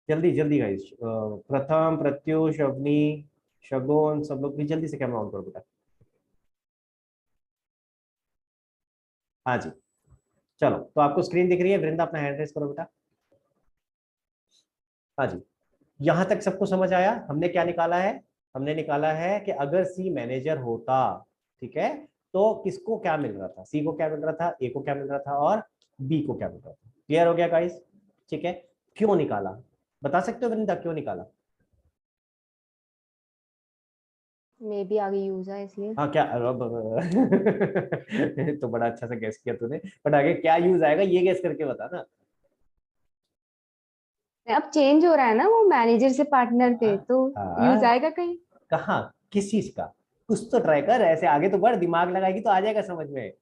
जल्दी जल्दी गाइस, प्रथम, प्रत्युष, अवनी, शगुन, सब लोग भी जल्दी से कैमरा ऑन करो बेटा। हाँ जी, चलो तो आपको स्क्रीन दिख रही है? वृंदा अपना हैंड रेस करो बेटा। हाँ जी, यहां तक सबको समझ आया? हमने क्या निकाला है? हमने निकाला है कि अगर सी मैनेजर होता, ठीक है, तो किसको क्या मिल रहा था? सी को क्या मिल रहा था, ए को क्या मिल रहा था, और बी को क्या मिल रहा था। क्लियर हो गया गाइस? ठीक है, क्यों निकाला बता सकते हो वृंदा, क्यों निकाला? मे बी आगे यूज है इसलिए। हाँ क्या अब तो बड़ा अच्छा से गैस किया तूने, बट आगे क्या यूज आएगा ये गैस करके बता ना। अब चेंज हो रहा है ना, वो मैनेजर से पार्टनर पे, हाँ तो यूज हाँ, आएगा कहीं। कहाँ, किस चीज का? कुछ तो ट्राई कर, ऐसे आगे तो बढ़, दिमाग लगाएगी तो आ जाएगा समझ में।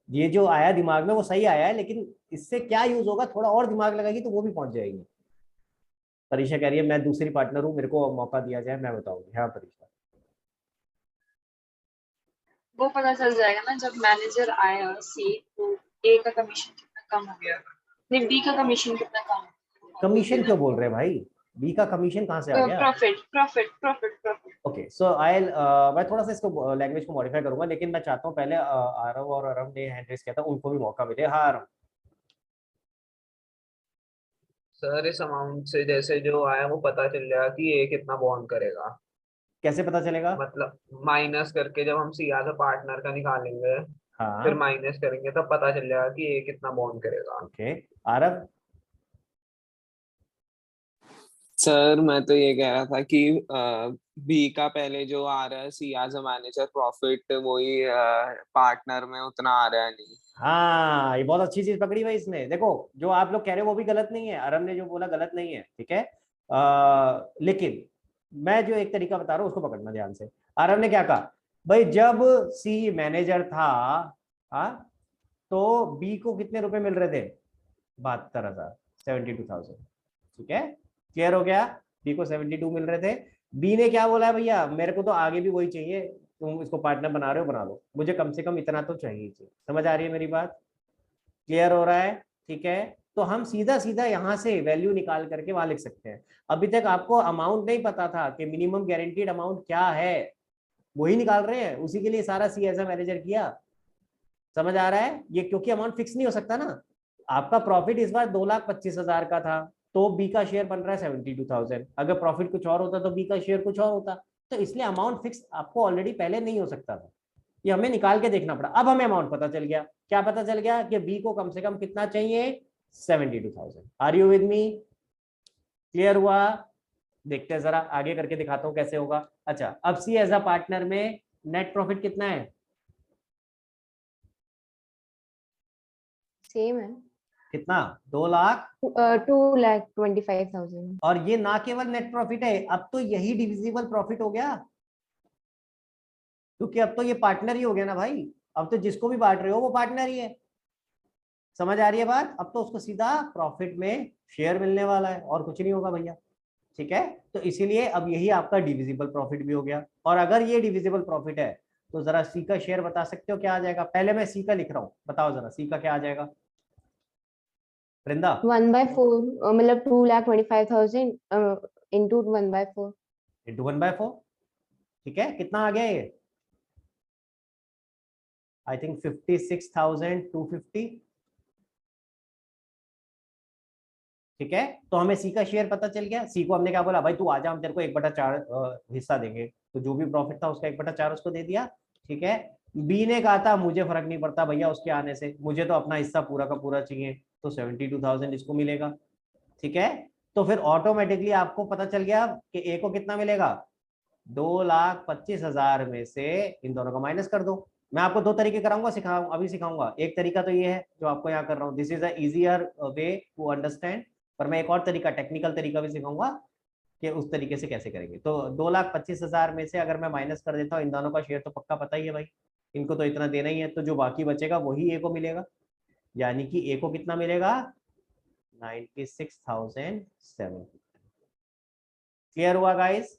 ये जो आया दिमाग में वो सही आया है, लेकिन इससे क्या यूज होगा, थोड़ा और दिमाग लगाएगी तो वो भी पहुंच जाएगी। परीक्षा कह रही है मैं दूसरी पार्टनर हूँ, मेरे को मौका दिया जाए, मैं बताऊंगी। हाँ परीक्षा। वो पता चल जाएगा ना जब मैनेजर आया सी, तो ए का कमीशन कितना कम हो गया, नहीं बी का कमीशन कितना कम कमीशन क्यों बोल रहे हैं भाई? बी का कमीशन कहाँ से आ गया? Profit profit profit profit. Okay so I, मैं थोड़ा सा इसको लैंग्वेज को मॉडिफाई करूंगा, लेकिन मैं चाहता हूँ पहले आरव और अरव ने हैंड रेस किया था, उनको भी मौका मिले। हाँ आरव। सर इस अमाउंट से जैसे जो आया वो पता चल जाएगा कि ये कितना बॉन्ड करेगा। कैसे पता चलेगा? मतलब माइनस करके जब हम सीधा से पार्टनर का निकालेंगे, फिर हाँ माइनस करेंगे तब पता चल जाएगा कि ये कितना बॉन्ड करेगा। ओके। आरव। सर मैं तो ये कह रहा था कि बी का पहले जो आ रहा है सी एज अ मैनेजर प्रॉफिट, वही पार्टनर में उतना आ रहा है नहीं। हाँ ये बहुत अच्छी चीज पकड़ी भाई इसने। देखो जो आप लोग कह रहे हो वो भी गलत नहीं है, अरब ने जो बोला गलत नहीं है, ठीक है। लेकिन मैं जो एक तरीका बता रहा हूँ उसको पकड़ना ध्यान से। अरब ने क्या कहा भाई, जब सी मैनेजर था, हाँ, तो बी को कितने रुपए मिल रहे थे? 72,000, 72,000, ठीक है। क्लियर हो गया? बी को 72 मिल रहे थे। बी ने क्या बोला है, भैया मेरे को तो आगे भी वही चाहिए, तुम इसको पार्टनर बना रहे हो बना लो, मुझे कम से कम इतना तो चाहिए। समझ आ रही है मेरी बात? क्लियर हो रहा है? ठीक है, तो हम सीधा सीधा यहाँ से वैल्यू निकाल करके वहां लिख सकते हैं। अभी तक आपको अमाउंट नहीं पता था कि मिनिमम गारंटीड अमाउंट क्या है, वही निकाल रहे हैं, उसी के लिए सारा सी एज ए मैनेजर किया। समझ आ रहा है? ये क्योंकि अमाउंट फिक्स नहीं हो सकता ना। आपका प्रॉफिट इस बार 2,25,000 का था, तो बी का शेयर बन रहा है 72,000। अगर प्रॉफिट कुछ और होता तो बी का शेयर कुछ और होता, तो इसलिए अमाउंट फिक्स आपको ऑलरेडी पहले नहीं हो सकता था, ये हमें निकाल के देखना पड़ा। अब हमें अमाउंट पता चल गया। क्या पता चल गया? कि बी को कम से कम कितना चाहिए? 72,000। Are you with me? Clear हुआ? देखते हैं जरा आगे करके दिखाता हूं कैसे होगा। अच्छा, अब सी एज अ पार्टनर में नेट प्रॉफिट कितना है? सेम है। कितना? 2,00,000। 2,25,000। और ये ना केवल नेट प्रॉफिट है, अब तो यही डिविजिबल प्रॉफिट हो गया, क्योंकि अब तो ये पार्टनर ही हो गया ना भाई। अब तो जिसको भी बांट रहे हो वो पार्टनर ही है। समझ आ रही है बात? अब तो उसको सीधा प्रॉफिट में शेयर मिलने वाला है और कुछ नहीं होगा भैया। ठीक है, तो इसीलिए अब यही आपका डिविजिबल प्रॉफिट भी हो गया। और अगर ये डिविजिबल प्रॉफिट है तो जरा सी का शेयर बता सकते हो क्या आ जाएगा? पहले मैं सी का लिख रहा हूं, बताओ जरा सी का क्या आ जाएगा वृंदा? 1/4, मतलब 2,25,000 इंटू 1/4। इंटू 1/4। ठीक है, कितना आ गया ये? I think 56,250। ठीक है, तो हमें सी का शेयर पता चल गया। सी को हमने क्या बोला, भाई तू आजा, हम तेरे को 1/4 हिस्सा देंगे, तो जो भी प्रॉफिट था उसका 1/4 उसको दे दिया। ठीक है, बी ने कहा था मुझे फर्क नहीं पड़ता भैया उसके आने से, मुझे तो अपना हिस्सा पूरा का पूरा चाहिए, तो 72,000 इसको मिलेगा। ठीक है, तो फिर ऑटोमेटिकली आपको पता चल गया कि ए को कितना मिलेगा। 2,25,000 में से इन दोनों का माइनस कर दो। मैं आपको दो तरीके कराऊंगा, अभी सिखाऊंगा। एक तरीका तो ये है जो आपको यहाँ कर रहा हूँ, this is a easier way to understand, पर मैं एक और तरीका, टेक्निकल तरीका भी सिखाऊंगा कि उस तरीके से कैसे करेंगे। तो 2,25,000 में से अगर मैं माइनस कर देता हूँ इन दोनों का शेयर, तो पक्का पता ही है भाई, इनको तो इतना देना ही है, तो जो बाकी बचेगा वही ए को मिलेगा। यानी कि ए को कितना मिलेगा? 96,750। क्लियर हुआ गाइस?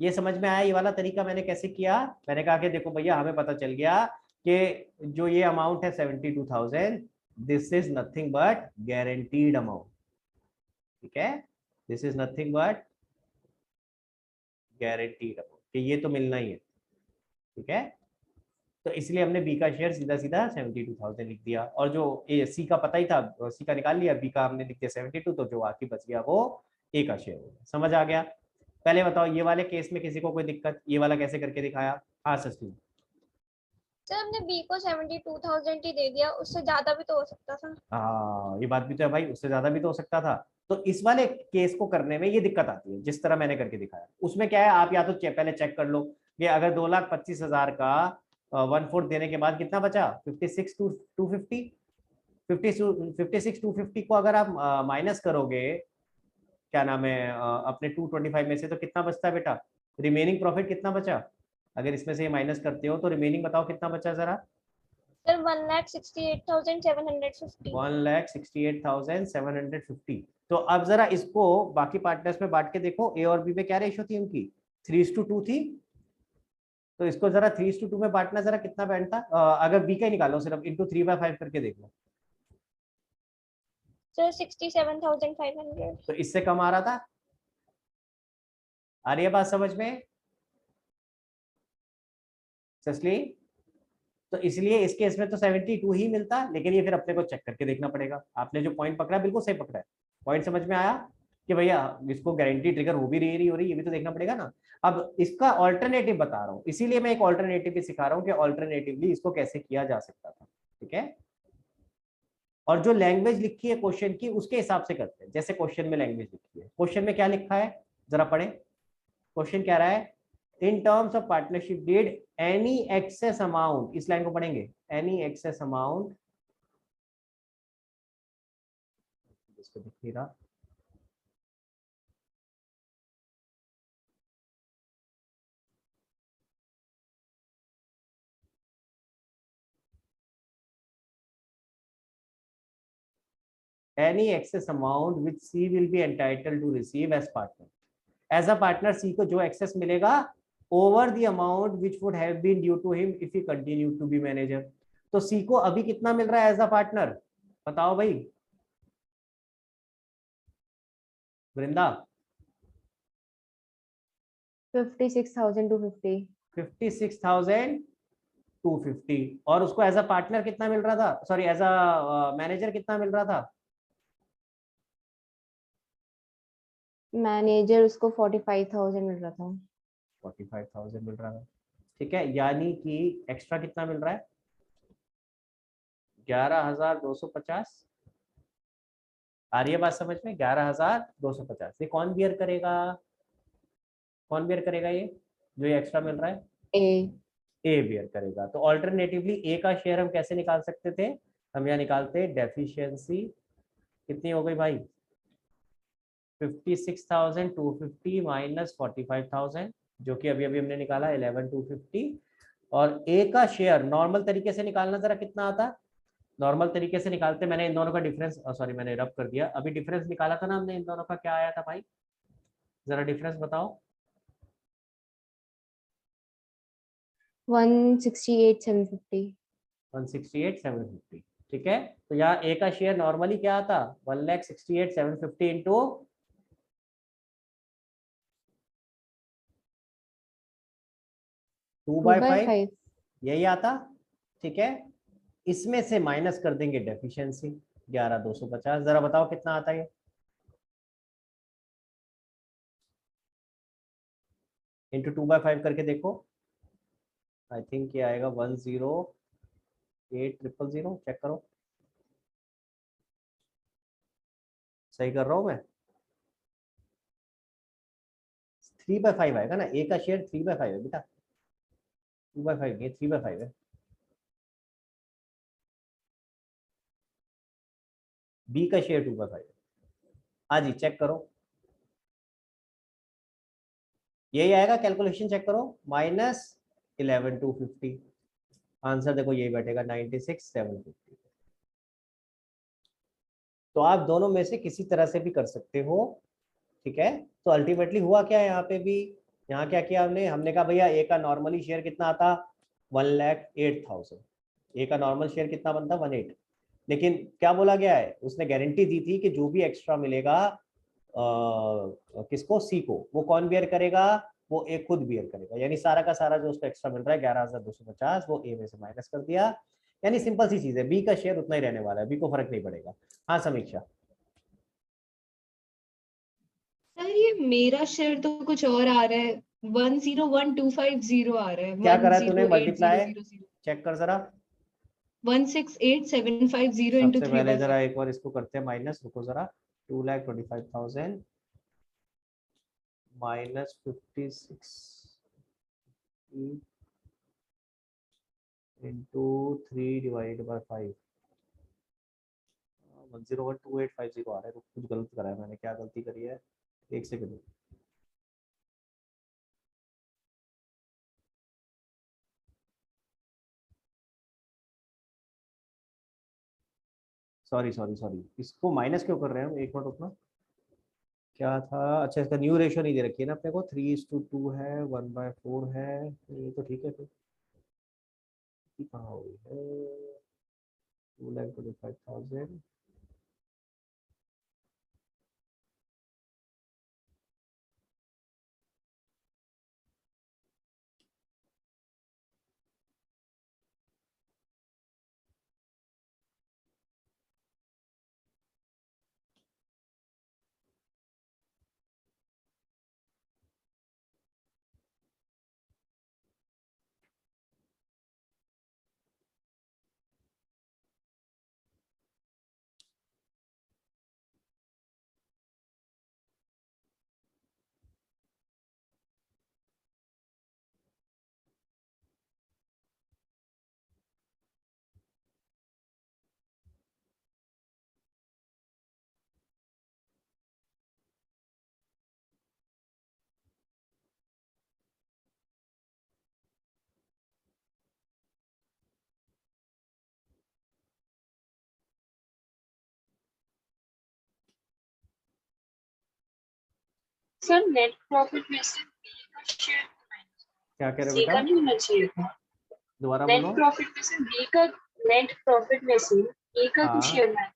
ये समझ में आया ये वाला तरीका मैंने कैसे किया? मैंने कहा कि देखो भैया हमें पता चल गया कि जो ये अमाउंट है 72,000, this is nothing but guaranteed amount. ठीक है, this is nothing but guaranteed amount, कि ये तो मिलना ही है, ठीक है। तो इसलिए हमने बी का शेयर सीधा सीधा 72,000 लिख दिया, और जो ए सी का पता ही था, सी का निकाल लिया, बी का हमने लिख दिया 72, तो जो बाकी बच गया वो ए का शेयर हो गया। समझ आ गया? पहले बताओ ये वाले केस में किसी को कोई दिक्कत, ये वाला कैसे करके दिखाया? हाँ सस्ती। सर हमने बी को 72,000 ही दे दिया, उससे ज्यादा भी तो हो सकता था। हाँ ये बात भी तो है भाई, उससे ज्यादा भी तो हो सकता था। तो इस वाले केस को करने में ये दिक्कत आती है, जिस तरह मैंने करके दिखाया। उसमें क्या है, आप या तो पहले चेक कर लो कि अगर 2,25,000 का 1/4 देने के बाद कितना बचा, 56,250, 56,250 को अगर आप माइनस करोगे, क्या नाम है, अपने 225 में से, तो कितना बचता है बेटा? रिमेनिंग प्रॉफिट कितना बचा? अगर इसमें से माइनस करते हो तो रिमेनिंग बताओ कितना बचा जरा? सर 1,68,750। 1,68,750। तो अब जरा इसको बाकी पार्टनर्स में बांट के देखो, ए और बी में क्या रेशियो थी उनकी? 3:2 थी। तो इसको जरा 3:2 में बांटना, जरा कितना बैठता? अगर बी का ही निकालो सिर्फ, इंटू 3/5 करके देख लो। सर 67,500। तो इससे कम आ रहा था? आ रही है बात समझ में ससली? तो इसलिए इस केस में तो 72 ही मिलता, लेकिन ये फिर अपने को चेक करके देखना पड़ेगा। आपने जो पॉइंट पकड़ा बिल्कुल सही पकड़ा है। पॉइंट समझ में आया कि भैया इसको गारंटी ट्रिगर हो भी रही हो रही, ये भी तो देखना पड़ेगा ना। अब इसका ऑल्टरनेटिव बता रहा हूँ, इसीलिए मैं एक ऑल्टरनेटिव भी सिखा रहा हूँ कि ऑल्टरनेटिवली इसको कैसे किया जा सकता था, ठीक है। और जो लैंग्वेज लिखी है क्वेश्चन की, उसके हिसाब से करते हैं, जैसे क्वेश्चन में लैंग्वेज लिखी है। क्वेश्चन में क्या लिखा है जरा पढ़े। क्वेश्चन क्या रहा है? In terms of partnership deed any excess amount, इस लाइन को पढ़ेंगे, एनी एक्सेस अमाउंट, इसको दिख नहीं रहा, any excess amount which C will be entitled to receive as partner. As a partner, C को जो excess मिलेगा over the amount which would have been due to him if he continued to be manager. तो C को अभी कितना मिल रहा है as a partner? बताओ भाई वृंदा। 56,250। 56,250। और उसको एज अ पार्टनर कितना मिल रहा था, सॉरी एज अ मैनेजर कितना मिल रहा था? मैनेजर उसको 45,000 मिल रहा था। 45,000 मिल रहा था, ठीक है। यानी कि एक्स्ट्रा कितना मिल रहा है? 11,250। आ रही है बात समझ में? 11,250। ये कौन बियर करेगा? कौन बियर करेगा ये जो ये एक्स्ट्रा मिल रहा है? ए बियर करेगा। तो ऑल्टरनेटिवली ए का शेयर हम कैसे निकाल सकते थे? हम यहाँ निकालते डेफिशिएंसी कितनी हो गई भाई? 56,250 माइनस 45,000, जो कि अभी अभी हमने निकाला 11,250। और ए का शेयर नॉर्मल तरीके से निकालना जरा कितना आता? नॉर्मल तरीके से निकालते, मैंने इन दोनों का डिफरेंस, सॉरी मैंने रब कर दिया, अभी डिफरेंस निकाला था ना हमने, इन दोनों का क्या आया था भाई? जरा डिफरेंस बताओ। 168,750। 168,750, ठीक है। तो यहाँ ए का शेयर नॉर्मली क्या आता? 1,68,750 इंटू 2/5, यही आता, ठीक है। इसमें से माइनस कर देंगे डेफिशिएंसी 11,250। जरा बताओ कितना आता है? इंटू 2/5 करके देखो, आई थिंक ये आएगा 108,000। चेक करो, सही कर रहा हूं मैं? 3/5 आएगा ना, ए का शेयर 3/5 है बेटा, 2/5 नहीं, 3/5 है। बी का शेयर 2/5 है। हाँ जी चेक करो, यही आएगा। कैलकुलेशन चेक करो, -11,250। आंसर देखो यही बैठेगा 96,750। तो आप दोनों में से किसी तरह से भी कर सकते हो, ठीक है। तो अल्टीमेटली हुआ क्या है यहाँ पे भी? यहाँ क्या किया हमने? हमने कहा भैया ए का नॉर्मली शेयर कितना आता? 1,08,000। ए का नॉर्मल शेयर कितना बनता? 18। लेकिन क्या बोला गया है? उसने गारंटी दी थी कि जो भी एक्स्ट्रा मिलेगा किसको, सी को। वो कौन बियर करेगा, वो ए खुद बियर करेगा, यानी सारा का सारा जो उसको एक्स्ट्रा मिल रहा है 11,250 वो ए में से माइनस कर दिया। यानी सिंपल सी चीज है, बी का शेयर उतना ही रहने वाला है, बी को फर्क नहीं पड़ेगा। हाँ समीक्षा। सर ये मेरा शेयर तो कुछ और आ रहा है, 101250 आ रहा है। क्या करा है तूने, 108000 मल्टीप्लाई चेक कर जरा। 168750 into सबसे 3 पहले by जरा 5. एक बार इसको करते हैं माइनस, रुको जरा। 2,25,000 माइनस 56 इंटू 3 डिवाइड बाय 5, 102850 आ रहा है। कुछ गलत करा है मैंने, क्या गलती करी है, एक सेकंड। सॉरी सॉरी सॉरी, इसको माइनस क्यों कर रहे हैं हम, एक मिनट रुकना। क्या था, अच्छा इसका न्यू रेशियो नहीं दे रखी है ना अपने को, 3:2 है, 1/4 है, ये तो ठीक है। फिर कहाँ हो गई है, 2,25,000 सर नेट प्रॉफिट में से बी का शेयर क्या कह रहे हो सी का बेटा, नहीं होना चाहिए था। दोबारा नेट बोलो। प्रॉफिट में से बी का, नेट प्रॉफिट में से ए का हाँ। तो शेयर नहीं,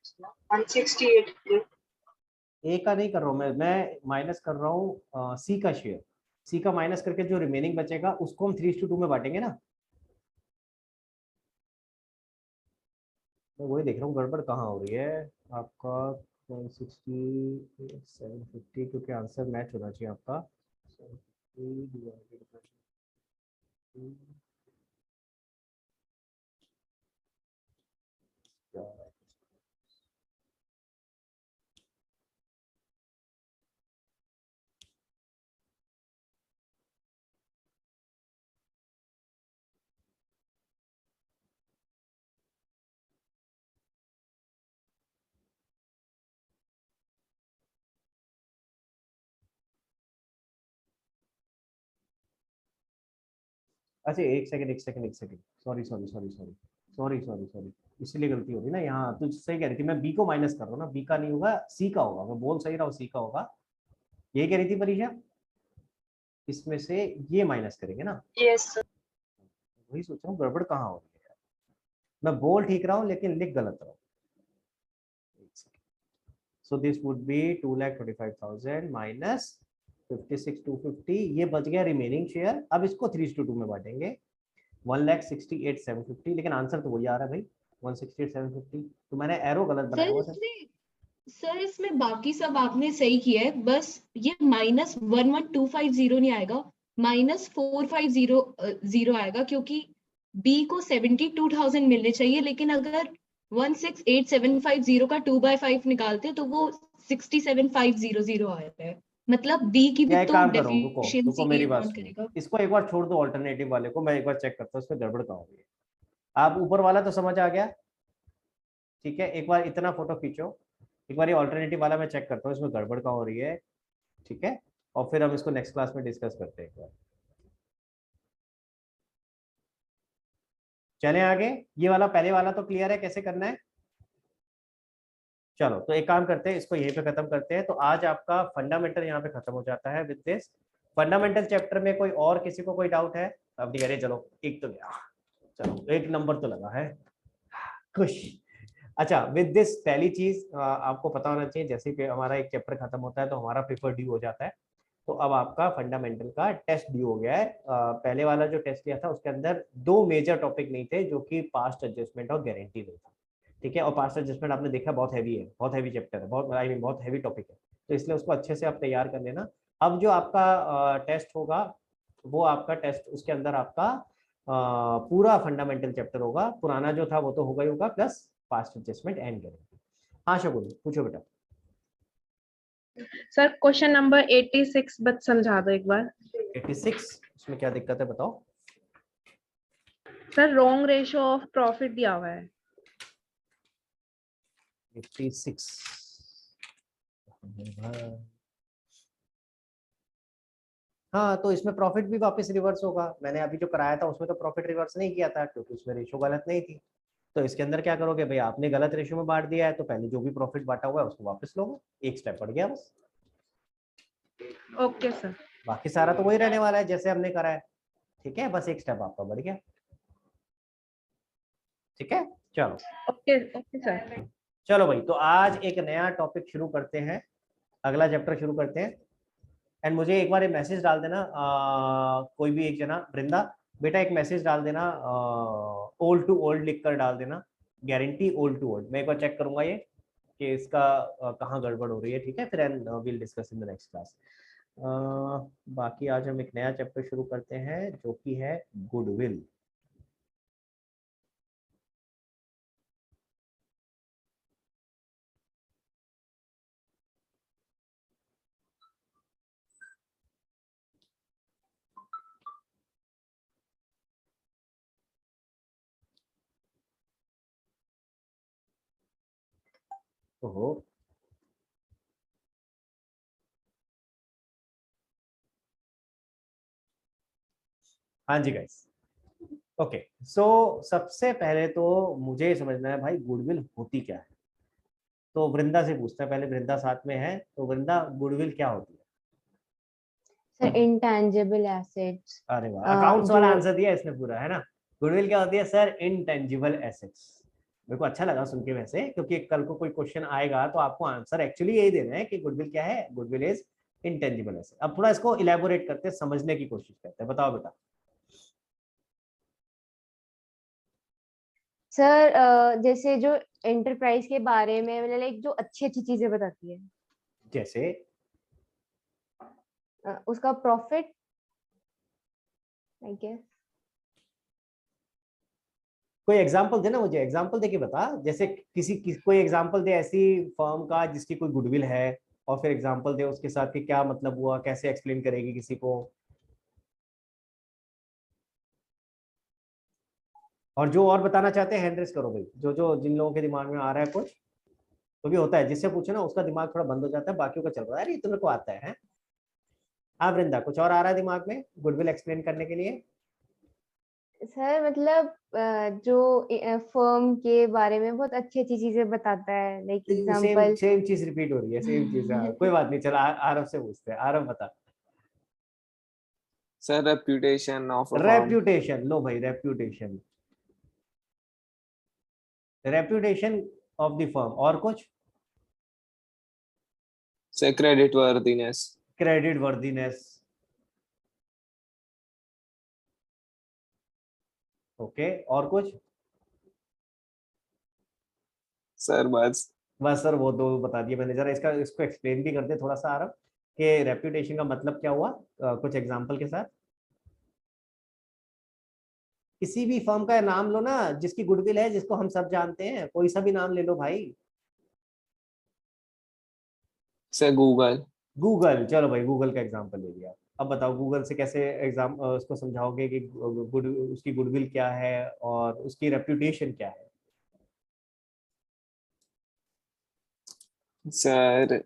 168 के। ए का नहीं कर रहा हूँ मैं माइनस कर रहा हूँ सी का शेयर। सी का माइनस करके जो रिमेनिंग बचेगा उसको हम 3:2 में बांटेंगे ना। मैं वही देख रहा हूँ गड़बड़ कहाँ हो रही है आपका। 160 750, क्योंकि आंसर मैच होना चाहिए आपका। 750 divided by 2, क्या है? अच्छा एक सेकंड एक सेकंड एक second, sorry sorry sorry sorry sorry sorry sorry, इसलिए गलती हो रही ना यहाँ। तो सही कह रही थी, मैं बी को माइनस कर रहा हूँ ना, बी का नहीं होगा सी का होगा, मैं बोल सही रहा हूँ सी का होगा, यही कह रही थी परीक्षा। इसमें से ये माइनस करेंगे ना, यस सर। वही सोच रहा हूँ गड़बड़ कहाँ हो रही है। मैं बोल ठीक रहा हूँ लेकिन लिख गलत रहा हूँ। So this would be 2,25,000 minus 56,250, ये बच गया रिमेनिंग शेयर। अब इसको 3:2 में बांटेंगे, 1,68,750, लेकिन आंसर तो वही आ रहा है भाई 168,750। तो मैंने एरो गलत बनाया हुआ था। सर इसमें बाकी सब आपने सही किया है, बस ये -11250 नहीं आएगा, -4500 आएगा, क्योंकि बी को 72,000 मिलने चाहिए, लेकिन अगर 168,750 का 2/5 निकालते तो वो 67,500 आ रहा है। मतलब बी की या भी एक तो काम करो, रुको डेफिशिएंसी रुको की मेरी बात काउंट सुनो, करेगा। इसको एक बार छोड़ दो ऑल्टरनेटिव वाले को, मैं एक बार चेक करता हूँ इसमें गड़बड़ कहाँ हो रही है। आप ऊपर वाला तो समझ आ गया, ठीक है, एक बार इतना फोटो खींचो, एक बार ये ऑल्टरनेटिव वाला मैं चेक करता हूँ इसमें गड़बड़ कहाँ हो रही है, ठीक है, और फिर हम इसको नेक्स्ट क्लास में डिस्कस करते हैं एक बार। चले आगे, ये वाला पहले वाला तो क्लियर है कैसे करना है। चलो तो एक काम करते हैं, इसको यहीं पे खत्म करते हैं। तो आज आपका फंडामेंटल यहाँ पे खत्म हो जाता है विद दिस। फंडामेंटल चैप्टर में कोई और किसी को कोई डाउट है, अब नहीं, अरे चलो एक तो गया, चलो एक नंबर तो लगा है, खुश। अच्छा, विद दिस पहली चीज आपको पता होना चाहिए, जैसे कि हमारा एक चैप्टर खत्म होता है तो हमारा पेपर ड्यू हो जाता है। तो अब आपका फंडामेंटल का टेस्ट ड्यू हो गया है। पहले वाला जो टेस्ट लिया था उसके अंदर 2 मेजर टॉपिक नहीं थे, जो कि पास्ट एडजस्टमेंट और गारंटी नहीं था, ठीक है। और पास्ट एडजस्टमेंट आपने देखा बहुत हैवी है, बहुत हैवी चैप्टर है, बहुत आई मीन बहुत हैवी टॉपिक है, तो इसलिए उसको अच्छे से आप तैयार कर लेना। अब जो आपका टेस्ट होगा वो आपका टेस्ट, उसके अंदर आपका पूरा फंडामेंटल चैप्टर होगा, पुराना जो था वो तो होगा ही होगा, plus past adjustment and guarantee. हाँ शगुन पूछो बेटा। सर क्वेश्चन नंबर 86 बस समझा दो एक बार। 86 उसमें क्या दिक्कत है बताओ। Sir wrong ratio of profit दिया हुआ है। 86 हाँ, तो इसमें प्रॉफिट भी वापस रिवर्स होगा। मैंने अभी जो कराया था उसमें तो प्रॉफिट रिवर्स नहीं किया था क्योंकि उसमें रेशियो गलत नहीं थी। तो इसके अंदर क्या करोगे भाई, आपने गलत रेशियो में बांट दिया है तो पहले जो भी प्रॉफिट बांटा हुआ है उसको वापस लोगे, एक स्टेप बढ़ गया बस। Okay sir. बाकी सारा तो वही रहने वाला है जैसे हमने करा है, ठीक है, बस एक स्टेप आपका बढ़ गया, ठीक है। चलो ओके ओके सर। चलो भाई, तो आज एक नया टॉपिक शुरू करते हैं, अगला चैप्टर शुरू करते हैं। एंड मुझे एक बार एक मैसेज डाल देना, कोई भी एक जना, वृंदा बेटा एक मैसेज डाल देना, ओल्ड टू ओल्ड लिख कर डाल देना, गारंटी ओल्ड टू ओल्ड। मैं एक बार चेक करूंगा ये कि इसका कहाँ गड़बड़ हो रही है, ठीक है, फिर and will discuss in the next class. बाकी आज हम एक नया चैप्टर शुरू करते हैं जो कि है गुडविल। ओहो, हाँ जी गाइस, ओके। सो सबसे पहले तो मुझे ये समझना है भाई गुडविल होती क्या है। तो वृंदा से पूछते हैं, पहले वृंदा साथ में है, तो वृंदा गुडविल क्या होती है। Sir intangible assets. अरे वाह, अकाउंट्स वाला जो आंसर दिया इसने पूरा, है ना। गुडविल क्या होती है सर, इनटेंजिबल एसेट्स। मेरे को अच्छा लगा सुन के वैसे, क्योंकि कल को कोई क्वेश्चन आएगा तो आपको आंसर एक्चुअली यही देना है कि गुडविल क्या है, गुडविल इज इंटेंजिबल एसेट। अब थोड़ा इसको इलेबोरेट करते हैं, समझने की कोशिश करते हैं, बताओ बेटा। सर जैसे जो एंटरप्राइज के बारे में मतलब लाइक जो अच्छी अच्छी चीजें बताती है, जैसे उसका प्रॉफिट आई गेस। कोई एग्जांपल देना, मुझे एग्जांपल दे के बता, जैसे कोई एग्जांपल दे ऐसी फर्म का जिसकी कोई गुडविल है, और फिर एग्जांपल दे उसके साथ कि क्या मतलब हुआ, कैसे एक्सप्लेन करेगी किसी को। और जो और बताना चाहते हैं हैंड रेस करो भाई, जो जो जिन लोगों के दिमाग में आ रहा है कुछ, तो भी होता है जिससे पूछे ना उसका दिमाग थोड़ा बंद हो जाता है, बाकियों का चल रहा है, अरे तुम्हें को आता है। हाँ वृंदा, कुछ और आ रहा है दिमाग में गुडविल एक्सप्लेन करने के लिए। सर मतलब जो फर्म के बारे में बहुत अच्छी अच्छी चीजें बताता है, लाइक सेम एग्जांपल। सेम चीज रिपीट हो रही है, सेम चीज। हाँ, कोई बात नहीं, चलो आरव से पूछते हैं, आरव बता। Sir reputation of a firm. Reputation, लो भाई, reputation, reputation of the firm, और कुछ। Sir credit worthiness. Credit worthiness, okay, और कुछ। सर बस। बस सर, वो दो बता दिए मैंने। जरा इसको एक्सप्लेन भी कर दे थोड़ा सा आरव, कि रेप्यूटेशन का मतलब क्या हुआ, कुछ एग्जांपल के साथ। किसी भी फर्म का नाम लो ना जिसकी गुडविल है, जिसको हम सब जानते हैं, कोई सा भी नाम ले लो भाई। Sir Google. गूगल, चलो भाई गूगल का एग्जांपल ले लिया। अब बताओ गूगल से कैसे उसको समझाओगे कि उसकी गुडविल क्या है और उसकी रेप्यूटेशन क्या है। सर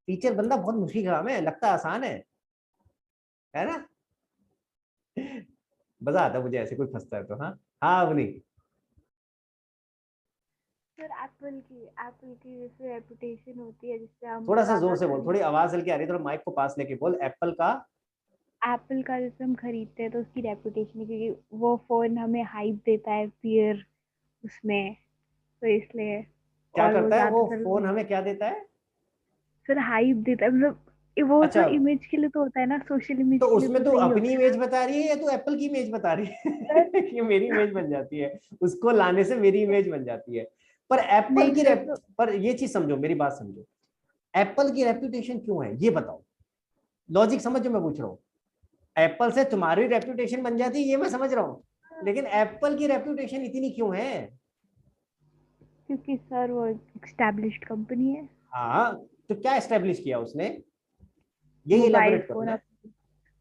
टीचर बंदा बहुत मुश्किल काम है, लगता आसान है ना। मजा आता है मुझे ऐसे कोई फंसता है तो। हाँ हाँ अवनी। सर एप्पल की जैसे रेपुटेशन होती है जिससे हम थोड़ा सा ज्यादा जोर से बोल, थोड़ी आवाज हल्की आ रही है, थोड़ा माइक को पास लेके बोल। एप्पल का एप्पल का जैसे हम खरीदते हैं तो उसकी रेपुटेशन है, क्योंकि वो फोन हमें हाइप देता है, फियर उसमें, तो इसलिए। क्या और वो करता है वो ज्यादातर फोन, हमें क्या देता है? सर हाइप देता है, मतलब वो तो अच्छा, इमेज के लिए तो होता है ना, सोशल इमेज तो के लिए उसमें तो तू सही अपनी होता है इमेज ना बता रही है या तू एप्पल की इमेज बता रही सर। है कि मेरी इमेज बन जाती है, उसको लाने से मेरी इमेज बन जाती है। पर एप्पल नहीं की सर, तो पर ये चीज समझो, मेरी बात समझो, एप्पल की रेपुटेशन क्यों है ये बताओ, लॉजिक समझो मैं पूछ रहा हूँ। एप्पल से तुम्हारी रेपुटेशन बन जाती है ये मैं समझ रहा हूँ, लेकिन एप्पल की रेपुटेशन इतनी क्यों है? क्योंकि सर वो एस्टैब्लिश्ड कंपनी है। हाँ, तो क्या एस्टेब्लिश किया उसने, ये मोबाइल इलेबोरेट फोन करना है।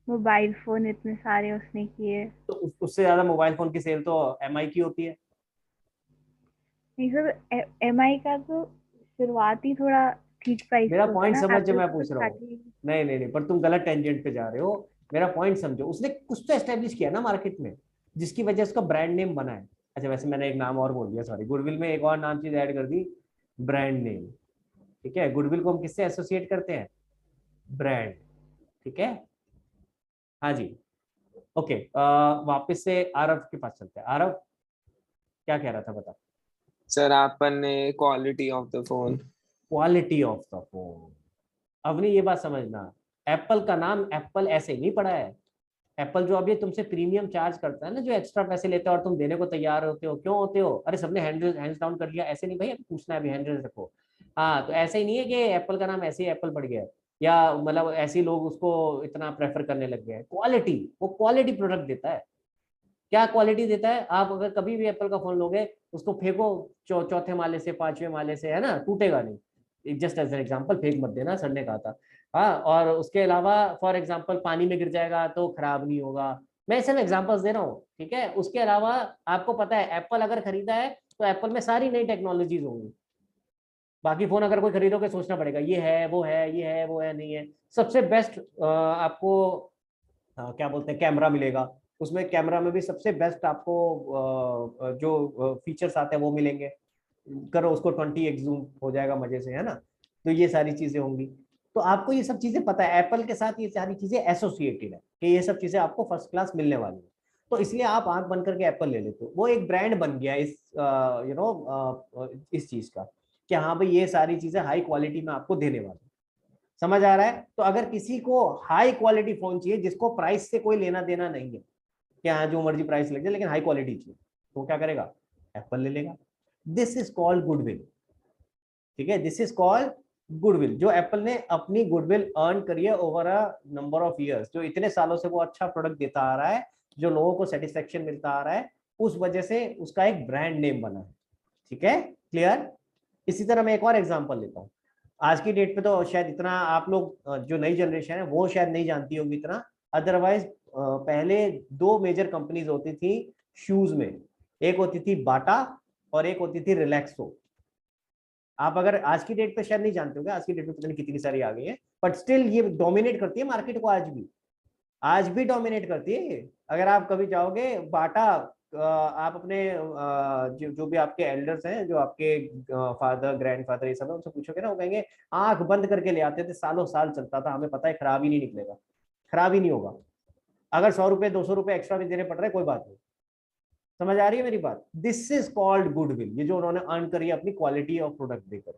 मोबाइल फोन इतने सारे उसने किए। तो उससे ज्यादा मोबाइल फोन की सेल तो एमआई की होती है। नहीं सर, एमआई का तो शुरुआत ही थोड़ा ठीक प्राइस मेरा पे होता है पॉइंट ना, समझ जो एप्पल मैं का तो पूछ रहा हूँ। स्टार्टिंग। नहीं नहीं नहीं, पर तुम गलत टेंजेंट पे जा रहे हो। मेरा पॉइंट समझो, उसने कुछ तो एस्टेब्लिश किया ना मार्केट में, जिसकी वजह से उसका ब्रांड नेम बना है। अच्छा, वैसे मैंने एक नाम और बोल दिया, सॉरी, गुडविल में एक और नाम चीज ऐड कर दी, ब्रांड नेम। ठीक है, गुडविल को हम किससे एसोसिएट करते हैं? ब्रांड। ठीक है, हाँ जी। ओके, वापस से आरव के पास चलते हैं। आरव क्या कह रहा था, बता। सर आपन ने quality of the phone. Quality of the phone. अब नहीं, ये बात समझना, एप्पल का नाम एप्पल ऐसे ही नहीं पड़ा है। एप्पल जो अभी तुमसे प्रीमियम चार्ज करता है ना, जो एक्स्ट्रा पैसे लेते हो और तुम देने को तैयार होते हो, क्यों होते हो? अरे सबने हैंड्स डाउन कर लिया, ऐसे नहीं भाई, अभी पूछना है, अभी हैंड रेज रखो। हाँ, तो ऐसे ही नहीं है कि एप्पल का नाम ऐसे ही एप्पल पड़ गया है, या मतलब ऐसे ही लोग उसको इतना प्रेफर करने लग गए हैं। क्वालिटी, वो क्वालिटी प्रोडक्ट देता है। क्या क्वालिटी देता है? आप अगर कभी भी एप्पल का फोन लोगे, उसको फेंको चौथे माले से, पांचवें माले से, है ना, टूटेगा नहीं। जस्ट एज एन एग्जाम्पल, फेंक मत देना, सर ने कहा था। हाँ, और उसके अलावा फॉर एग्जाम्पल पानी में गिर जाएगा तो खराब नहीं होगा। मैं सिर्फ एग्जाम्पल्स दे रहा हूँ, ठीक है। उसके अलावा आपको पता है, एप्पल अगर खरीदा है तो एप्पल में सारी नई टेक्नोलॉजीज होंगी। बाकी फोन अगर कोई खरीदोगे सोचना पड़ेगा, ये है वो है, ये है वो है, नहीं है। सबसे बेस्ट आपको क्या बोलते हैं, कैमरा मिलेगा। उसमें कैमरा में भी सबसे बेस्ट आपको जो फीचर्स आते हैं वो मिलेंगे। करो उसको 20x जूम हो जाएगा मजे से, है ना। तो ये सारी चीजें होंगी। तो आपको ये सब चीजें पता है, एप्पल के साथ ये सारी चीजें एसोसिएटेड है कि ये सब चीजें आपको फर्स्ट क्लास मिलने वाली है। तो इसलिए आप आंख बंद करके एप्पल ले लेते हो, वो एक ब्रांड बन गया इस इस चीज का, कि हाँ भाई ये सारी चीजें हाई क्वालिटी में आपको देने वाली। समझ आ रहा है? तो अगर किसी को हाई क्वालिटी फोन चाहिए जिसको प्राइस से कोई लेना देना नहीं है, कि हाँ जो मर्जी प्राइस लग जाए लेकिन हाई क्वालिटी चाहिए, तो वो क्या करेगा? एप्पल ले लेगा। This is called goodwill. ठीक है, दिस इज कॉल्ड गुडविल। जो एप्पल ने अपनी गुडविल अर्न करी है over a number of years, जो इतने सालों से वो अच्छा प्रोडक्ट देता आ रहा है, जो लोगों को सेटिस्फेक्शन मिलता आ रहा है, उस वजह से उसका एक ब्रांड नेम बना है। ठीक है, क्लियर? इसी तरह मैं एक और एग्जांपल लेता हूँ। आज की डेट पे तो शायद इतना आप लोग जो नई जनरेशन है वो शायद नहीं जानती होगी इतना। अदरवाइज पहले दो मेजर कंपनीज होती थी शूज में, एक होती थी बाटा और एक होती थी रिलैक्सो। आप अगर आज की डेट पे शायद नहीं जानते होंगे, आज की डेट में पता नहीं कितनी सारी आ गई है, बट स्टिल ये डोमिनेट करती है मार्केट को आज भी डोमिनेट करती है। अगर आप कभी जाओगे बाटा, आप अपने जो भी आपके एल्डर्स हैं, जो आपके फादर ग्रैंडफादर ये सब है, उनसे पूछोगे ना, वो कहेंगे आंख बंद करके ले आते थे, सालों साल चलता था, हमें पता है खराब ही नहीं निकलेगा, खराब ही नहीं होगा। अगर 100 रुपए 200 रुपए एक्स्ट्रा भी देने पड़ रहे, कोई बात नहीं। समझ आ रही है मेरी बात? दिस इज कॉल्ड गुडविल, ये जो उन्होंने अर्न करी है अपनी क्वालिटी ऑफ प्रोडक्ट देकर।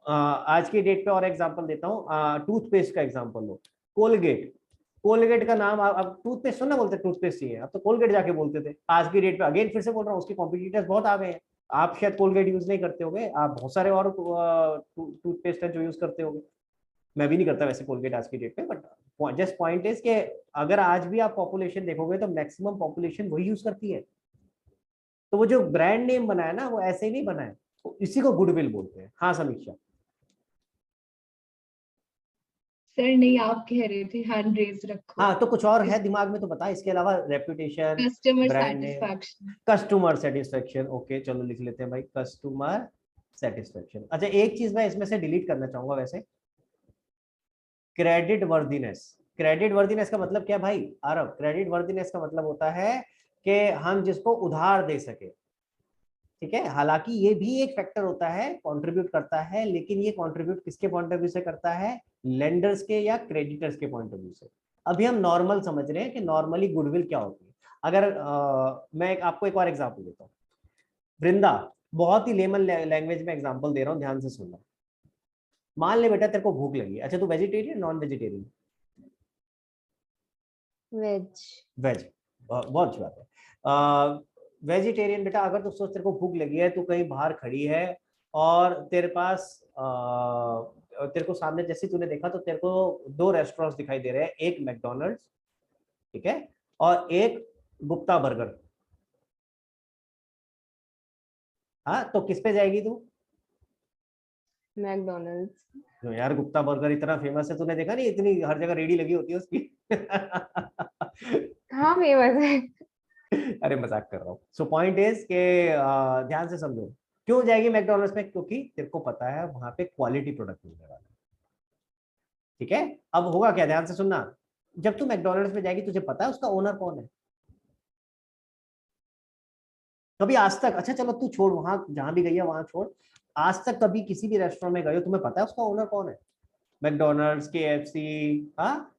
आज की डेट पे और एग्जांपल देता हूँ, टूथपेस्ट का एग्जांपल लो। कोलगेट, कोलगेट का नाम अब टूथपेस्ट सुनना बोलते टूथपेस्ट चाहिए, अब तो कोलगेट जाके बोलते थे। आज की डेट पे अगेन फिर से बोल रहा हूँ, उसके कॉम्पिटिटर्स बहुत आ गए हैं। आप शायद कोलगेट यूज नहीं करते होगे, आप बहुत सारे और टूथपेस्ट है जो यूज करते होगे। मैं भी नहीं करता वैसे कोलगेट आज की डेट पे, बट जस्ट पॉइंट इज कि अगर आज भी आप पॉपुलेशन देखोगे तो मैक्सिमम पॉपुलेशन वही यूज करती है। तो वो जो ब्रांड नेम बना है ना, वो ऐसे ही नहीं बना है, तो इसी को गुडविल बोलते हैं। हाँ समीक्षा। सर नहीं, आप कह रहे थे हैंड रेज रखो। हाँ, तो कुछ और है दिमाग में तो बता, इसके अलावा reputation, customer brand name, satisfaction. Customer satisfaction. Okay चलो लिख लेते हैं भाई, कस्टमर सेटिस्फेक्शन। अच्छा, एक चीज मैं इसमें से डिलीट करना चाहूंगा वैसे, क्रेडिट वर्दीनेस। क्रेडिट वर्दीनेस का मतलब क्या भाई आरव? क्रेडिट वर्दीनेस का मतलब होता है कि हम जिसको उधार दे सके। ठीक है, हालांकि ये भी एक फैक्टर होता है, कंट्रीब्यूट करता है, लेकिन ये कंट्रीब्यूट किसके पॉइंट ऑफ व्यू से करता है? लेंडर्स के या क्रेडिटर्स के पॉइंट ऑफ व्यू से। अभी हम नॉर्मल समझ रहे हैं कि नॉर्मली गुडविल क्या होती है। अगर मैं आपको एक और एग्जांपल देता हूँ। वृंदा, बहुत ही लेमन लैंग्वेज में एग्जांपल दे रहा हूँ, ध्यान से सुनना। मान ले बेटा तेरे को भूख लगी, अच्छा तू vegetarian non vegetarian? Veg. Veg, बहुत अच्छी बात है। वेजिटेरियन बेटा, अगर तू सोच तेरे को भूख लगी है, तू कहीं बाहर खड़ी है और तेरे पास तेरे को सामने जैसे तूने देखा तो तेरे को दो रेस्टोरेंट्स दिखाई दे रहे हैं, एक मैकडोनल्ड्स, ठीक है, और एक गुप्ता बर्गर। हाँ, तो किस पे जाएगी तू? मैकडोनल्ड्स। तो यार गुप्ता बर्गर इतना फेमस है, तूने देखा नहीं इतनी हर जगह रेडी लगी होती है उसकी। हाँ फेमस है। अरे मजाक कर रहा हूँ। सो पॉइंट इज के ध्यान से समझो, क्यों जाएगी मैकडोनल्ड्स में? क्योंकि तेरे को पता है वहां पे क्वालिटी प्रोडक्ट मिलने वाला है, ठीक है। अब होगा क्या, ध्यान से सुनना। जब तू मैकडोनल्ड्स में जाएगी, तुझे पता है उसका ओनर कौन है? कभी आज तक, अच्छा चलो तू छोड़, वहां जहां भी गई है वहां छोड़, आज तक कभी किसी भी रेस्टोरेंट में गए हो, तुम्हें पता है उसका ओनर कौन है? मैकडोनल्ड्स, KFC, हाँ,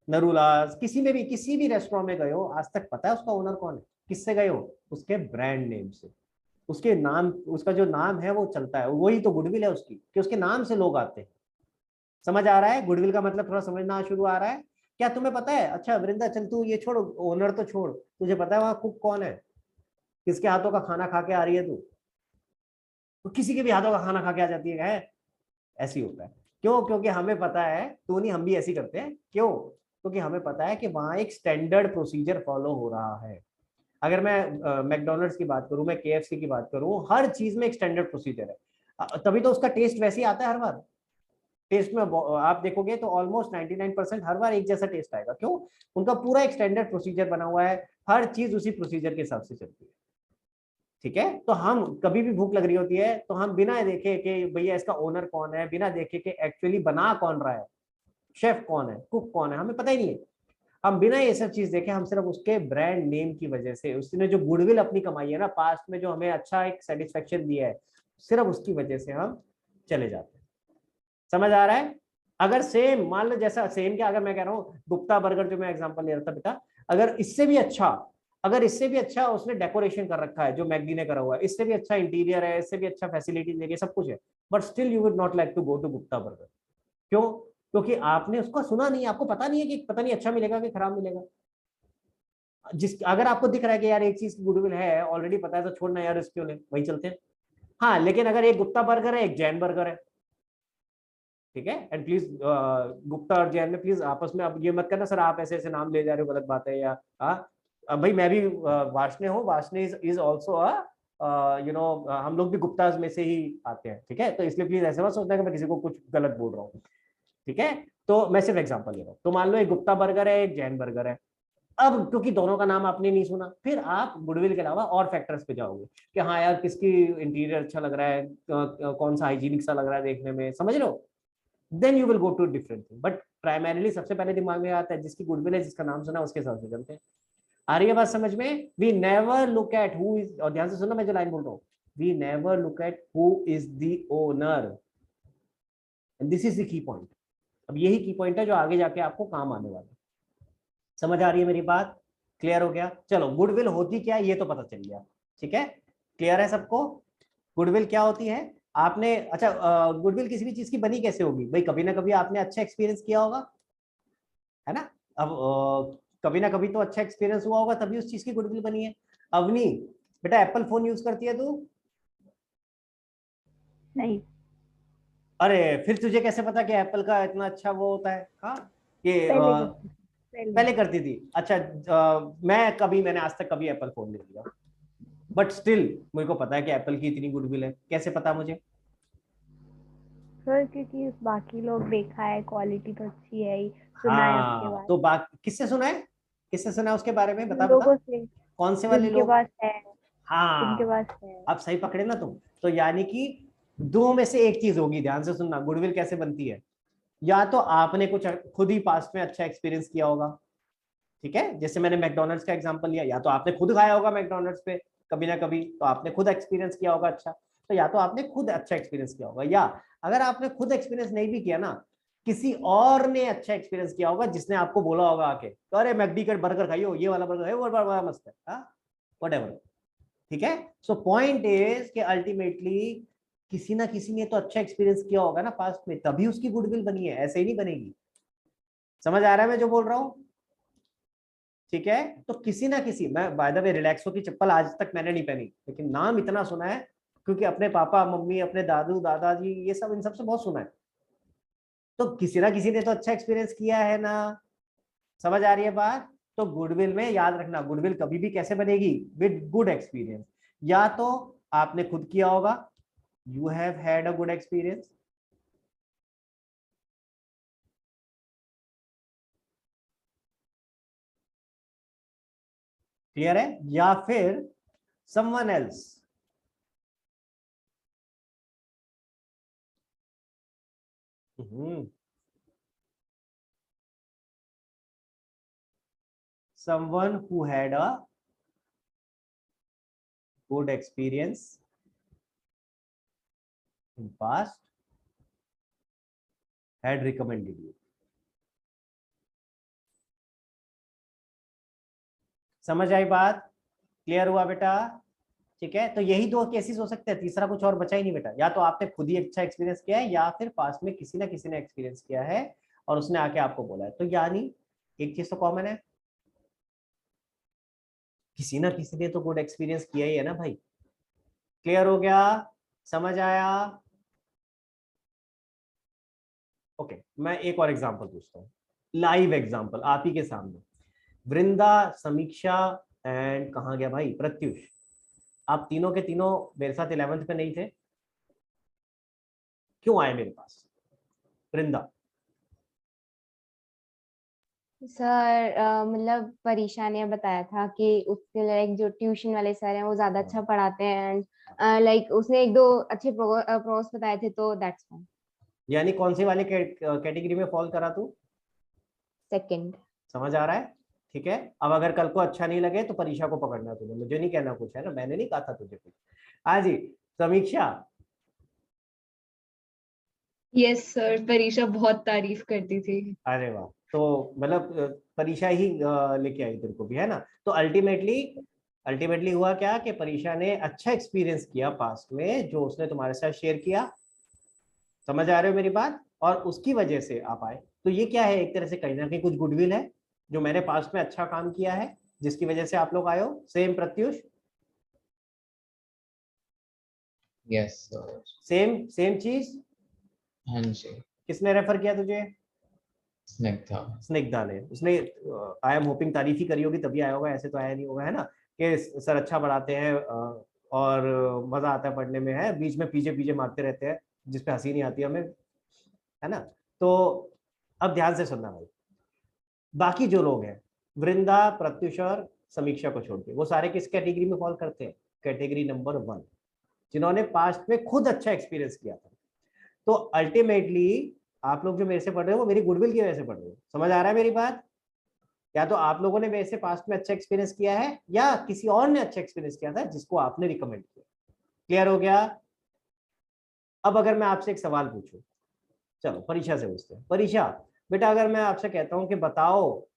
नरूलास, किसी भी रेस्टोरेंट में गए हो, आज तक पता है उसका ओनर कौन है? किससे गए हो? उसके ब्रांड नेम से, उसके नाम, उसका जो नाम है वो चलता है, वही तो गुडविल है उसकी, कि उसके नाम से लोग आते हैं। समझ आ रहा है? गुडविल का मतलब थोड़ा समझना शुरू आ रहा है क्या? तुम्हें पता है? अच्छा वृंदा, चल तू ये छोड़, ओनर तो छोड़, तुझे पता है वहां कुक कौन है? किसके हाथों का खाना खा के आ रही है तू? तो किसी के भी हाथों का खाना खा के आ जाती है? ऐसी होता है। क्यों? क्योंकि हमें पता है, तू नहीं हम भी ऐसी करते हैं। क्यों? क्योंकि हमें पता है कि वहां एक स्टैंडर्ड प्रोसीजर फॉलो हो रहा है। अगर मैं मैकडोनल्ड्स की बात करूं, मैं KFC की बात करूं, हर चीज में एक स्टैंडर्ड प्रोसीजर है। तभी तो उसका टेस्ट वैसे ही आता है हर बार। टेस्ट में आप देखोगे तो ऑलमोस्ट 99% हर बार एक जैसा टेस्ट आएगा। क्यों? उनका पूरा एक स्टैंडर्ड प्रोसीजर बना हुआ है, हर चीज उसी प्रोसीजर के हिसाब से चलती है, ठीक है। तो हम कभी भी भूख लग रही होती है तो हम बिना देखे कि भैया इसका ओनर कौन है, बिना देखे कि एक्चुअली बना कौन रहा है, शेफ कौन है, कुक कौन है, हमें पता ही नहीं है। हम बिना ये सब चीज देखे, हम सिर्फ उसके ब्रांड नेम की वजह से, उसने जो गुडविल अपनी कमाई है ना पास्ट में, जो हमें अच्छा एक सेटिस्फेक्शन दिया है, सिर्फ उसकी वजह से हम चले जाते हैं। समझ आ रहा है? अगर सेम मान लो, जैसा सेम क्या, अगर मैं कह रहा हूँ गुप्ता बर्गर जो मैं एग्जांपल ले रहा था बेटा, अगर इससे भी अच्छा, अगर इससे भी अच्छा उसने डेकोरेशन कर रखा है जो मैगडी ने करा हुआ है, इससे भी अच्छा इंटीरियर है, इससे भी अच्छा फैसिलिटी देगी, सब कुछ है, but still you would not like to go to Gupta burger. क्यों? क्योंकि आपने उसको सुना नहीं, आपको पता नहीं है कि पता नहीं अच्छा मिलेगा कि खराब मिलेगा। अगर आपको दिख रहा है कि यार एक चीज की गुडविल है, ऑलरेडी पता है, तो छोड़ना यार, इसके लिए वही चलते हैं। हाँ, लेकिन अगर एक गुप्ता बर्गर है, एक जैन बर्गर है, ठीक है, एंड प्लीज गुप्ता और जैन में प्लीज आपस में अब ये मत करना सर आप ऐसे ऐसे नाम ले जा रहे हो, गलत बात है। या अब भाई मैं भी वार्ष्णेय हूँ, वार्ष्णेय इज ऑल्सो हम लोग भी गुप्ताज में से ही आते हैं, ठीक है। तो इसलिए प्लीज ऐसे मत सोचना कि मैं किसी को कुछ गलत बोल रहा हूँ, ठीक है। तो मैं सिर्फ एग्जांपल ले रहा हूँ। तो मान लो एक गुप्ता बर्गर है, एक जैन बर्गर है। अब क्योंकि दोनों का नाम आपने नहीं सुना, फिर आप गुडविल के अलावा और फैक्टर्स पे जाओगे कि हाँ यार किसकी इंटीरियर अच्छा लग रहा है, कौन सा हाइजीनिक सा लग रहा है देखने में, समझ लो, then you will go to different thing. But primarily सबसे पहले दिमाग में आता है जिसकी गुडविल है, जिसका नाम सुना, उसके हिसाब से चलते हैं। आ रही है बात समझ में? We never look at who is, और ध्यान से सुनना मैं जो लाइन बोल रहा हूँ, we never look at who is the owner, and this is the key point. अब यही की पॉइंट है जो आगे जाके आपको काम आने वाला है। समझ आ रही है मेरी बात? क्लियर हो गया? चलो, गुडविल होती क्या है ये तो पता चल गया, ठीक है, क्लियर है सबको? गुडविल क्या होती है आपने, अच्छा गुडविल किसी भी चीज की बनी कैसे होगी भाई? कभी ना कभी आपने अच्छा एक्सपीरियंस किया होगा, है ना। अब कभी ना कभी तो अच्छा एक्सपीरियंस हुआ होगा, तभी उस चीज की गुडविल बनी है। अवनी बेटा, एप्पल फोन यूज करती है तू? नहीं। अरे फिर तुझे कैसे पता कि एप्पल का इतना अच्छा वो होता है? हाँ, ये पहले करती थी, पहले करती थी। अच्छा, मैंने आज तक कभी एप्पल फोन नहीं लिया, बट स्टिल मुझे को पता है कि एप्पल की इतनी गुडविल है। कैसे पता मुझे? सर क्योंकि बाकी लोग देखा है, क्वालिटी तो अच्छी है ही, सुना है उसके हाँ, बाद तो बात किससे सुना है? किससे सुना है उसके बारे में? बता बता, लोगों से, कौन से वाले जिनके लोग? पास है, जिनके हाँ, पास है। अब सही पकड़े ना तुम। तो यानी कि दो में से एक चीज होगी, ध्यान से सुनना। गुडविल कैसे बनती है? या तो आपने कुछ खुद ही पास्ट में अच्छा एक्सपीरियंस किया होगा, ठीक है, जैसे मैंने मैकडोनल्ड्स का एग्जांपल लिया, या तो आपने खुद खाया होगा मैकडोनल्ड्स पे कभी ना कभी, तो आपने खुद एक्सपीरियंस किया होगा अच्छा, तो या तो आपने खुद अच्छा एक्सपीरियंस किया होगा, या अगर आपने खुद एक्सपीरियंस नहीं भी किया ना, किसी और ने अच्छा एक्सपीरियंस किया होगा जिसने आपको बोला होगा आके तो अरे मैकडी का बर्गर खाइयो, ये वाला बर्गर है, वो बड़ा मस्त है, व्हाटएवर। ठीक है, सो पॉइंट इज कि अल्टीमेटली किसी ना किसी ने तो अच्छा एक्सपीरियंस किया होगा ना पास्ट में, तभी उसकी गुडविल बनी है, ऐसे ही नहीं बनेगी। समझ आ रहा है मैं जो बोल रहा हूं? ठीक है, तो किसी ना किसी, मैं बाय द वे रिलैक्सो की चप्पल आज तक मैंने नहीं पहनी, लेकिन नाम इतना सुना है क्योंकि अपने पापा मम्मी, अपने दादू दादाजी, ये सब इन सबसे बहुत सुना है। तो किसी ना किसी ने तो अच्छा एक्सपीरियंस किया है ना। समझ आ रही है बात? तो गुडविल में याद रखना, गुडविल कभी भी कैसे बनेगी? With good experience. या तो आपने खुद किया होगा, you have had a good experience, clear है, या फिर someone else. someone who had a good experience in past had recommended you. समझ आई बात? क्लियर हुआ बेटा? ठीक है, तो यही दो केसेस हो सकते हैं, तीसरा कुछ और बचा ही नहीं बेटा। या तो आपने खुद ही अच्छा एक्सपीरियंस किया है या फिर पास्ट में किसी ना किसी ने एक्सपीरियंस किया है और उसने आके आपको बोला है। तो यानी एक चीज तो कॉमन है, किसी ना किसी ने तो गुड एक्सपीरियंस किया ही है ना भाई। क्लियर हो गया? समझ आया? ओके, मैं एक और एग्जांपल पूछता हूँ, लाइव एग्जांपल आप ही के सामने। वृंदा, समीक्षा एंड कहाँ गया भाई प्रत्युष, आप तीनों के तीनों मेरे साथ 11th में नहीं थे, क्यों आए मेरे पास? वृंदा। सर मतलब परीक्षा ने बताया था कि उसके लाइक जो ट्यूशन वाले सर हैं वो ज्यादा अच्छा पढ़ाते हैं एंड लाइक उसने एक दो अच्छे प्रोस बताए थे, तो दैट्स व्हाई। यानी कौन सी वाली कैटेगरी में फॉल करा तू? सेकंड। समझ आ रहा है? ठीक है, अब अगर कल को अच्छा नहीं लगे तो परीक्षा को पकड़ना तुझे, मुझे नहीं कहना कुछ, है ना, मैंने नहीं कहा था तुझे कुछ। हाँ जी समीक्षा। यस सर, परीक्षा बहुत तारीफ करती थी। अरे वाह, तो मतलब परीक्षा ही लेके आई तेरे को भी, है ना। तो अल्टीमेटली हुआ क्या कि परीक्षा ने अच्छा एक्सपीरियंस किया पास्ट में जो उसने तुम्हारे साथ शेयर किया। समझ आ रहे हो मेरी बात? और उसकी वजह से आप आए, तो ये क्या है, एक तरह से कहीं ना कहीं कुछ गुडविल है जो मैंने पास्ट में अच्छा काम किया है जिसकी वजह से आप लोग आए हो। Same Pratyush? Yes sir. Same चीज? हाँ जी। किसने रेफर किया तुझे? स्निग्धा। स्निग्धा ने। उसने आई एम होपिंग तारीफ ही करी होगी तभी आया होगा, ऐसे तो आया नहीं होगा, है ना, कि सर अच्छा पढ़ाते हैं और मजा आता है पढ़ने में, है, बीच में पीछे पीछे मारते रहते हैं जिसपे हंसी नहीं आती हमें, है ना। तो अब ध्यान से सुनना भाई, बाकी जो लोग हैं वृंदा, प्रत्युष और समीक्षा को छोड़ के, वो सारे किस कैटेगरी में फॉल करते हैं? कैटेगरी नंबर 1, जिन्होंने पास्ट में खुद अच्छा एक्सपीरियंस किया था। तो अल्टीमेटली आप लोग जो मेरे से पढ़ रहे हो वो मेरी गुडविल की वजह से पढ़ रहे हो। समझ आ रहा है मेरी बात? या तो आप लोगों ने मेरे से पास्ट में अच्छा एक्सपीरियंस किया है या किसी और ने अच्छा एक्सपीरियंस किया था जिसको आपने रिकमेंड किया। क्लियर हो गया? अब अगर मैं आपसे एक सवाल पूछूं, चलो परीक्षा से पूछते हैं। परीक्षा बेटा, अगर मैं आपसे कहता हूं कि बताओ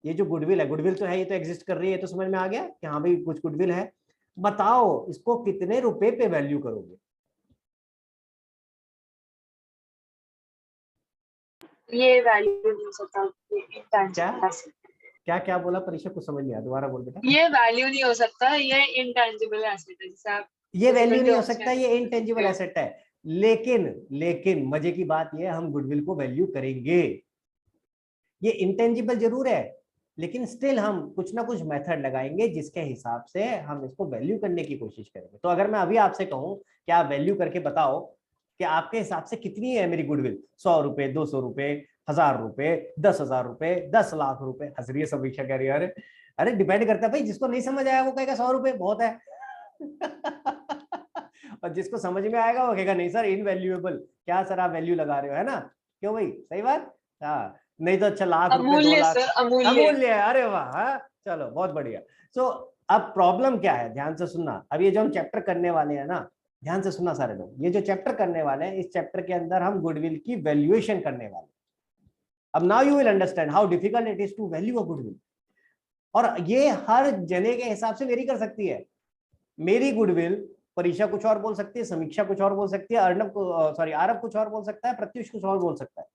ये जो गुडविल है, गुडविल तो है, ये तो एग्जिस्ट कर रही है, ये तो समझ में आ गया कि हाँ भाई कुछ गुडविल है, बताओ इसको कितने रुपए पे वैल्यू करोगे? ये वैल्यू नहीं हो सकता, ये क्या intangible asset। क्या क्या बोला परीक्षा? कुछ समझ नहीं आया, दोबारा बोल बेटा। ये वैल्यू नहीं हो सकता, ये इंटेंजिबल एसेट है, जैसे आप ये वैल्यू नहीं हो terms सकता, में ये इनटेंजिबल एसेट है। लेकिन मजे की बात ये है, हम गुडविल को वैल्यू करेंगे। ये इंटेंजिबल जरूर है लेकिन स्टिल हम कुछ ना कुछ मेथड लगाएंगे जिसके हिसाब से हम इसको वैल्यू करने की कोशिश करेंगे। तो अगर मैं अभी आपसे कहूं कि आप वैल्यू करके बताओ कि आपके हिसाब से कितनी है मेरी गुडविल, 100 रुपए, 200 रुपए, 1000 रुपए, 10,000 रुपए, 10 लाख रुपए, हंस रही है समीक्षा, कह रही है अरे डिपेंड करता है भाई, जिसको नहीं समझ आया वो कहेगा 100 रुपए बहुत है और जिसको समझ में आएगा वो कहेगा नहीं सर इनवैल्यूएबल, क्या सर आप वैल्यू लगा रहे हो, है ना। क्यों भाई, सही बात? हाँ, नहीं तो अच्छा लाख रुपए, 2 अमूल्य लाख। सर, अमूल्य। अमूल्य है, अरे वाह, हाँ चलो बहुत बढ़िया। सो अब प्रॉब्लम क्या है, ध्यान से सुनना। अब ये जो हम चैप्टर करने वाले हैं ना, ध्यान से सुनना सारे लोग, ये जो चैप्टर करने वाले हैं, इस चैप्टर के अंदर हम गुडविल की वैल्यूएशन करने वाले हैं। अब now you will understand how difficult it is to value a goodwill. और ये हर जने के हिसाब से वेरी कर सकती है। मेरी गुडविल परीक्षा कुछ और बोल सकती है, समीक्षा कुछ और बोल सकती है, आरव कुछ और बोल सकता है, प्रत्युष कुछ और बोल सकता है।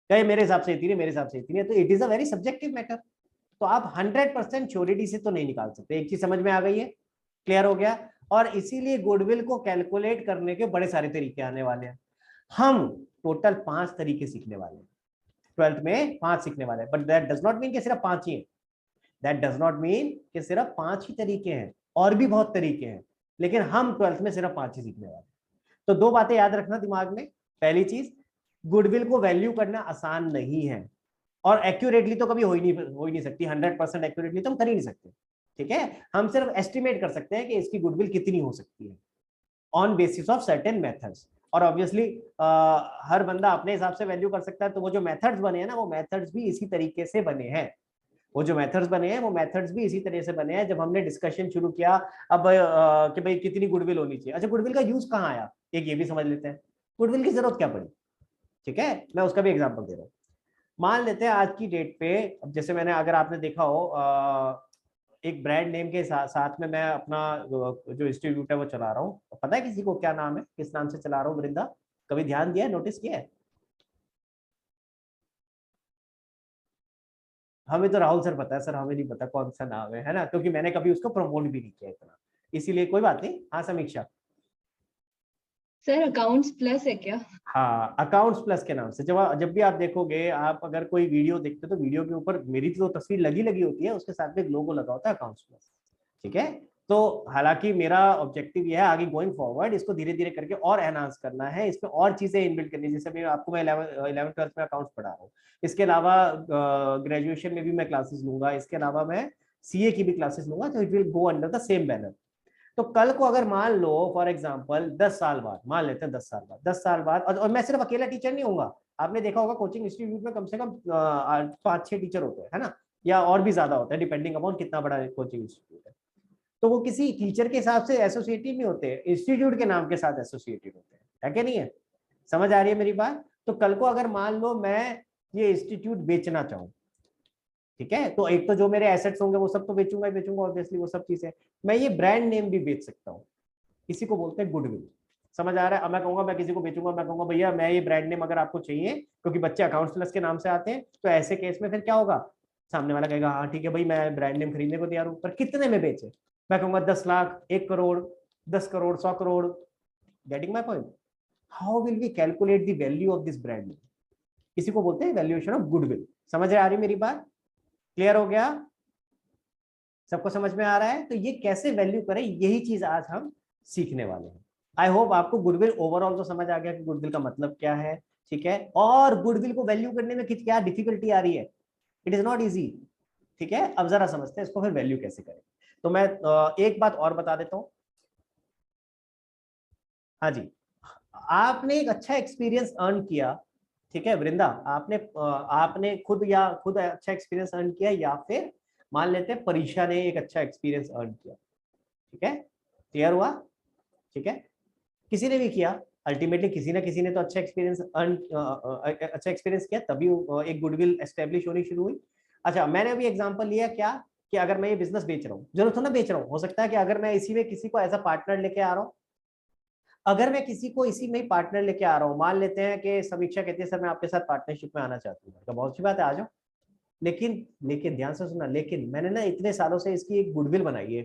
क्या मेरे हिसाब से इतनी है, मेरे हिसाब से इतनी है, तो it is a very subjective matter. तो आप 100% श्योरिटी से तो नहीं निकाल सकते। एक चीज समझ में आ गई है, क्लियर हो गया। और इसीलिए गुडविल को कैलकुलेट करने के बड़े सारे तरीके आने वाले हैं। हम टोटल 5 तरीके सीखने वाले हैं 12th में, 5 सीखने वाले हैं। But that does not mean कि सिर्फ 5 ही है। दैट डज नॉट मीन कि सिर्फ 5 ही तरीके हैं, और भी बहुत तरीके हैं, लेकिन हम 12th में सिर्फ 5 ही सीखने वाले हैं। तो 2 बातें याद रखना दिमाग में। पहली चीज, गुडविल को वैल्यू करना आसान नहीं है, और एक्यूरेटली तो कभी हो ही नहीं सकती। 100% एक्यूरेटली तो हम कर ही नहीं सकते, ठीक है। हम सिर्फ एस्टिमेट कर सकते हैं कि इसकी गुडविल कितनी हो सकती है on basis of certain methods. और ऑब्वियसली हर बंदा अपने हिसाब से वैल्यू कर सकता है। तो वो जो मेथड्स बने हैं ना, वो मेथड्स भी इसी तरीके से बने हैं। वो जो मेथड्स बने हैं, वो मेथड्स भी इसी तरह से बने हैं। जब हमने डिस्कशन शुरू किया अब कि भाई कितनी गुडविल होनी चाहिए, अच्छा गुडविल का यूज कहाँ आया, एक ये भी समझ लेते हैं। गुडविल की जरूरत क्या पड़ी, ठीक है, मैं उसका भी एग्जाम्पल दे रहा हूँ। मान लेते हैं आज की डेट पे, अब जैसे मैंने, अगर आपने देखा हो, एक ब्रांड नेम के साथ में मैं अपना जो इंस्टीट्यूट है वो चला रहा हूँ। पता है किसी को क्या नाम है, किस नाम से चला रहा हूँ वृंदा? कभी ध्यान दिया है, नोटिस किया है? हमें तो राहुल सर पता है, सर हमें नहीं पता कौन सा नाम है ना, क्योंकि मैंने कभी उसको प्रमोट भी नहीं किया इतना, इसीलिए कोई बात नहीं। हाँ समीक्षा, सर अकाउंट्स प्लस है क्या? हाँ अकाउंट्स प्लस के नाम से। जब भी आप देखोगे, आप अगर कोई वीडियो देखते हो तो वीडियो के ऊपर मेरी तो तस्वीर लगी होती है, उसके साथ में एक लोगो लगा होता है अकाउंट्स प्लस, ठीक है। तो हालांकि मेरा ऑब्जेक्टिव ये है आगे गोइंग फॉरवर्ड इसको धीरे धीरे करके और एनहांस करना है, इसमें और चीजें इनबिल्ट करनी है। जैसे मैं 11th 12th में अकाउंट्स पढ़ा रहा हूँ, इसके अलावा ग्रेजुएशन में भी मैं क्लासेस लूंगा, इसके अलावा मैं सीए की भी क्लासेस लूंगा। तो it will go under the same banner. तो कल को अगर मान लो फॉर एग्जांपल 10 साल बाद, मान लेते हैं 10 साल बाद, और मैं सिर्फ अकेला टीचर नहीं होऊंगा। आपने देखा होगा कोचिंग इंस्टीट्यूट में कम से कम 5-6 टीचर होते हैं, है ना, या और भी ज्यादा होता है, डिपेंडिंग अपॉन कितना बड़ा कोचिंग इंस्टीट्यूट है। तो वो किसी टीचर के हिसाब से एसोसिएटेड नहीं होते, इंस्टीट्यूट के नाम के साथ एसोसिएटेड होते हैं, है क्या नहीं है? समझ आ रही है मेरी बात? तो कल को अगर मान लो मैं ये इंस्टीट्यूट बेचना चाहूँ, ठीक है, तो एक तो जो मेरे एसेट्स होंगे वो सब तो बेचूंगा ही बेचूंगा, ऑब्वियसली वो सब चीजें। मैं ये ब्रांड नेम भी बेच सकता हूँ, इसी को बोलते हैं गुडविल। समझ आ रहा है? अब मैं कहूंगा, मैं किसी को बेचूंगा, मैं कहूंगा भैया मैं ये ब्रांड नेम अगर आपको चाहिए, क्योंकि बच्चे अकाउंट्स प्लस के नाम से आते हैं, तो ऐसे केस में फिर क्या होगा, सामने वाला कहेगा हाँ ठीक है भाई मैं ब्रांड नेम खरीदने को तैयार हूँ, पर कितने में बेचे? मैं कहूंगा 10 lakh, 1 crore, 10 crore, 100 crore. Getting my point? How will we calculate the value of this brand name? इसी को बोलते हैं वैल्यूएशन ऑफ गुडविल। समझ आ रही मेरी बात? क्लियर हो गया? सबको समझ में आ रहा है? तो ये कैसे वैल्यू करें, यही चीज आज हम सीखने वाले हैं। आई होप आपको गुडविल ओवरऑल तो समझ आ गया कि गुडविल का मतलब क्या है, ठीक है, और गुडविल को वैल्यू करने में क्या डिफिकल्टी आ रही है। इट इज नॉट इजी, ठीक है। अब जरा समझते हैं इसको फिर वैल्यू कैसे करें। तो मैं एक बात और बता देता हूं। हाँ जी, आपने एक अच्छा एक्सपीरियंस अर्न किया, ठीक है वृंदा, आपने खुद अच्छा एक्सपीरियंस अर्न किया, या फिर मान लेते हैं परीक्षा ने एक अच्छा एक्सपीरियंस अर्न किया, ठीक है, क्लियर हुआ, ठीक है, किसी ने भी किया, अल्टीमेटली किसी ना किसी ने तो अच्छा एक्सपीरियंस किया, तभी एक गुडविल एस्टेब्लिश होनी शुरू हुई। अच्छा, मैंने अभी एग्जांपल लिया क्या, कि अगर मैं ये बिजनेस बेच रहा हूँ, जरूर तो ना बेच रहा हूँ, हो सकता है कि अगर मैं इसी में किसी को एज अ पार्टनर लेके आ रहा हूँ, अगर मैं किसी को इसी में ही पार्टनर लेके आ रहा हूँ, मान लेते हैं कि समीक्षा कहती है सर मैं आपके साथ पार्टनरशिप में आना चाहती हूँ, तो बहुत अच्छी बात है, आ जाओ। लेकिन ध्यान से सुनना, लेकिन मैंने ना इतने सालों से इसकी एक गुडविल बनाई है,